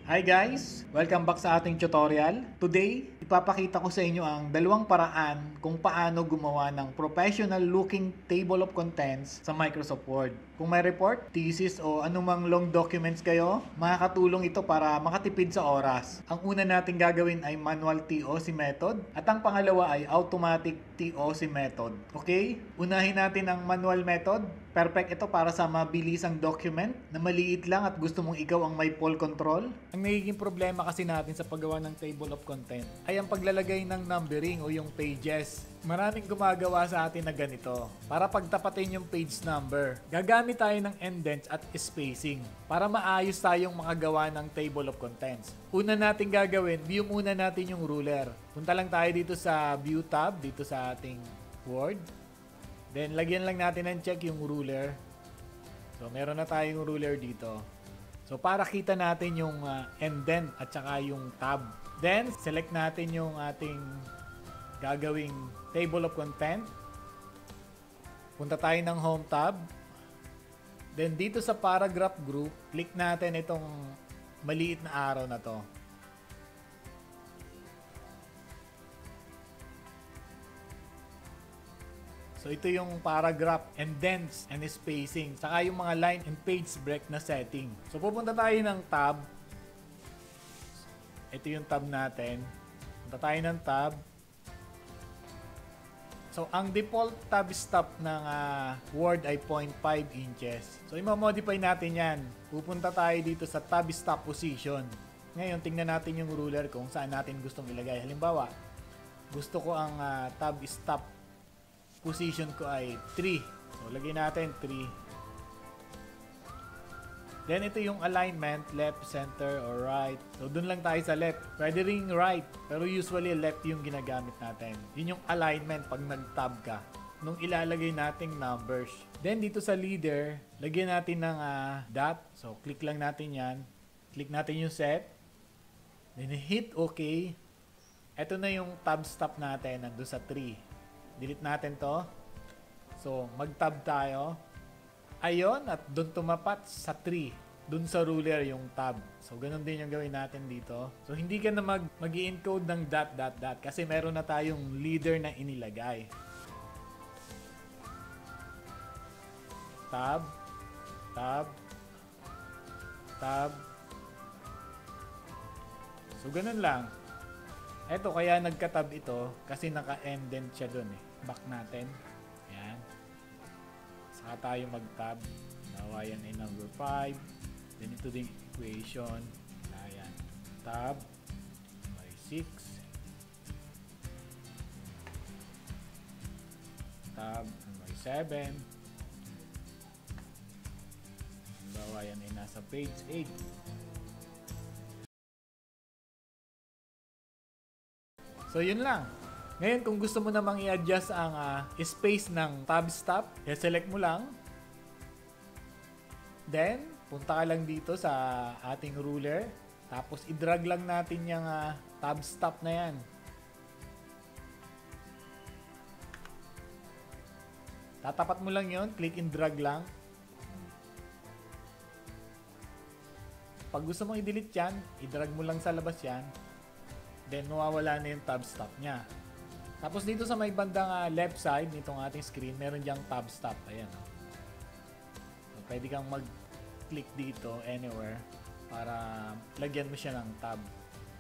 Hi guys! Welcome back sa ating tutorial. Today, ipapakita ko sa inyo ang dalawang paraan kung paano gumawa ng professional looking table of contents sa Microsoft Word. Kung may report, thesis o anumang long documents kayo, makakatulong ito para makatipid sa oras. Ang una natin gagawin ay manual TOC method at ang pangalawa ay automatic TOC method. Okay? Unahin natin ang manual method. Perfect ito para sa mabilisang document na maliit lang at gusto mong ikaw ang may poll control. Ang nagiging problema kasi natin sa paggawa ng table of content ay ang paglalagay ng numbering o yung pages. Maraming gumagawa sa atin na ganito para pagtapatin yung page number. Gagamit tayo ng indents at spacing para maayos tayong makagawa ng table of contents. Una natin gagawin, view muna natin yung ruler. Punta lang tayo dito sa view tab, dito sa ating Word. Then, lagyan lang natin ng check yung ruler. So, meron na tayong ruler dito. So, para kita natin yung indent at saka yung tab. Then, select natin yung ating gagawing table of content. Punta tayo ng home tab. Then, dito sa paragraph group, click natin itong maliit na arrow na to. So, ito yung paragraph, indents, and spacing. Saka yung mga line and page break na setting. So, pupunta tayo ng tab. Ito yung tab natin. Punta tayo ng tab. So, ang default tab stop ng Word ay 0.5 inches. So, i-modify natin yan. Pupunta tayo dito sa tab stop position. Ngayon, tingnan natin yung ruler kung saan natin gustong ilagay. Halimbawa, gusto ko ang tab stop position ko ay 3. So, lagay natin 3. Then, ito yung alignment, left, center, or right. So, dun lang tayo sa left. Pwede ring right, pero usually left yung ginagamit natin. Yun yung alignment pag nag-tab ka. Nung ilalagay nating numbers. Then, dito sa leader, lagyan natin ng dot. So, click lang natin yan. Click natin yung set. Then, hit OK. Ito na yung tab stop natin, nandun sa 3. Delete natin to. So, mag-tab tayo. Ayun, at doon tumapat sa 3. Doon sa ruler yung tab. So, ganun din yung gawin natin dito. So, hindi ka na mag-i-encode ng dot, dot, dot. Kasi meron na tayong leader na inilagay. Tab. Tab. Tab. So, ganun lang. Eto, kaya nagka-tab ito kasi naka-indent siya dun eh. Back natin. Ayan. Saka tayo mag-tab. Nawa yan ay number 5. Then ito din equation. Ayan. Tab. By 6. Tab. By 7. Nawa yan ay nasa page 8. So, yun lang. Ngayon, kung gusto mo namang i-adjust ang space ng tab stop, select mo lang. Then, punta ka lang dito sa ating ruler. Tapos, i-drag lang natin yung tab stop na yan. Tatapat mo lang yon, click and drag lang. Pag gusto mong i-delete yan, i-drag mo lang sa labas yan. Then, mawawala na yung tab stop niya. Tapos dito sa may bandang left side nitong ating screen, meron diyang tab stop. Ayan. So, pwede kang mag-click dito anywhere para lagyan mo siya ng tab.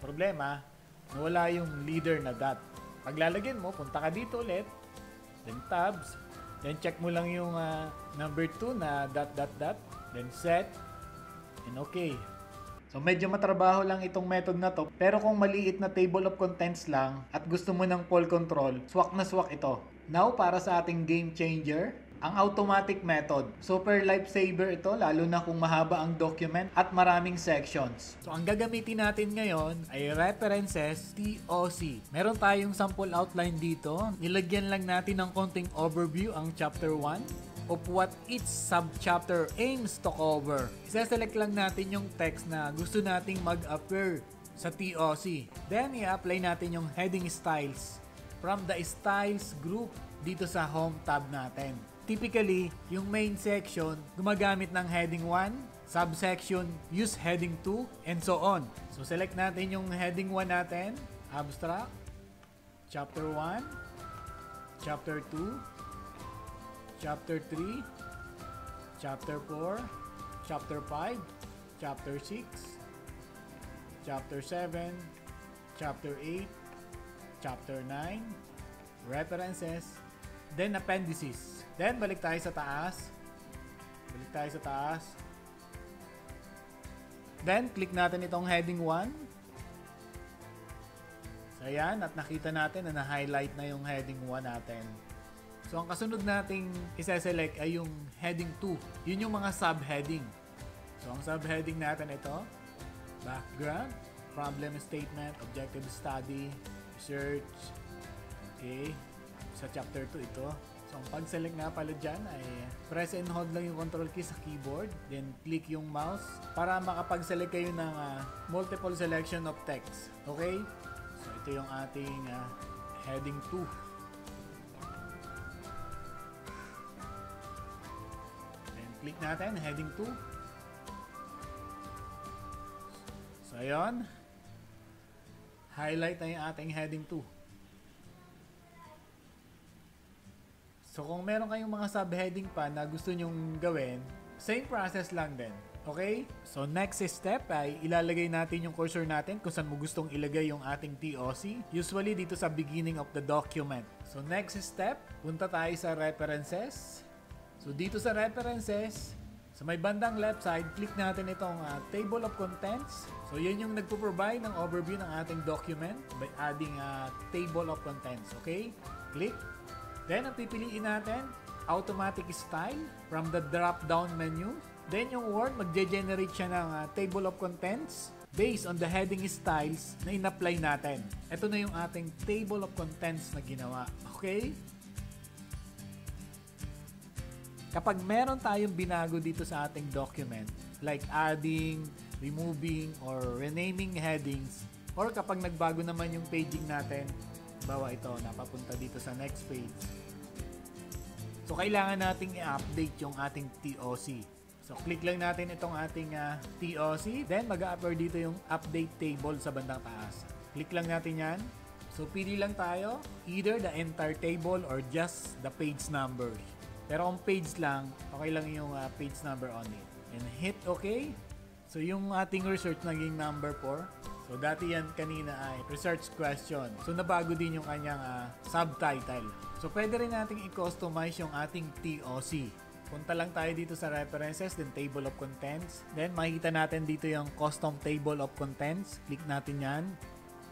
Problema, nawala yung leader na dot. Pag lalagyan mo, punta ka dito ulit. Then tabs. Then check mo lang yung number 2 na dot, dot, dot. Then set. And okay. So, medyo matrabaho lang itong method na to. Pero kung maliit na table of contents lang at gusto mo ng poll control, swak na swak ito. Now, para sa ating game changer, ang automatic method. Super lifesaver ito, lalo na kung mahaba ang document at maraming sections. So, ang gagamitin natin ngayon ay references TOC. Meron tayong sample outline dito. Nilagyan lang natin ng konting overview ang chapter 1. Of what each subchapter aims to cover. Isa-select lang natin yung text na gusto nating mag-appear sa TOC. Then, i-apply natin yung heading styles from the styles group dito sa home tab natin. Typically, yung main section gumagamit ng heading 1, subsection, use heading 2, and so on. So select natin yung heading 1 natin, abstract, chapter 1, chapter 2, chapter 3, chapter 4, chapter 5, chapter 6, chapter 7, chapter 8, chapter 9, references, then appendices. Then balik tayo sa taas. Then click natin itong heading 1. So ayan, at nakita natin na na-highlight na yung heading 1 natin. So ang kasunod nating isa-select ay yung heading 2. Yun yung mga subheading. So ang subheading natin ito, background, problem statement, objective study, research. Okay. Sa chapter 2 ito. So ang pag-select nga pala dyan ay press and hold lang yung control key sa keyboard. Then click yung mouse para makapag-select kayo ng multiple selection of text. Okay? So ito yung ating heading 2. Then click natin heading 2. So ayun. Highlight na yung ating heading 2. So kung meron kayong mga subheading pa na gusto nyong gawin, same process lang din. Okay? So next step ay ilalagay natin yung cursor natin kung saan mo gustong ilagay yung ating TOC. Usually dito sa beginning of the document. So next step, punta tayo sa references. So dito sa references, sa may bandang left side, click natin itong table of contents. So yan yung nagpo-provide ng overview ng ating document by adding a table of contents. Okay? Click. Then, ang pipiliin natin, automatic style from the drop-down menu. Then, yung Word, magge-generate siya ng table of contents based on the heading styles na in-apply natin. Ito na yung ating table of contents na ginawa. Okay? Kapag meron tayong binago dito sa ating document, like adding, removing, or renaming headings, or kapag nagbago naman yung paging natin, bawa ito, napapunta dito sa next page. So, kailangan nating i-update yung ating TOC. So, click lang natin itong ating TOC. Then, mag-a-appear dito yung update table sa bandang taas. Click lang natin yan. So, pili lang tayo. Either the entire table or just the page numbers. Pero kung page lang, okay lang yung page number on it. And hit OK. So, yung ating research naging number 4. So, dati yan kanina ay research question. So, nabago din yung kanyang subtitle. So, pwede rin nating i-customize yung ating TOC. Punta lang tayo dito sa references, then table of contents. Then, makikita natin dito yung custom table of contents. Click natin yan.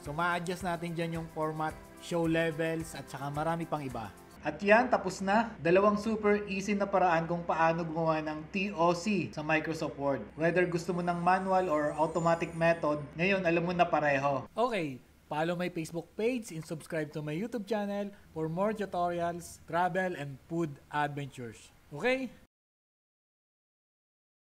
So, ma-adjust natin dyan yung format, show levels, at saka marami pang iba. At yan, tapos na. Dalawang super easy na paraan kung paano gumawa ng TOC sa Microsoft Word. Whether gusto mo ng manual or automatic method, ngayon alam mo na pareho. Okay, follow my Facebook page and subscribe to my YouTube channel for more tutorials, travel, and food adventures. Okay?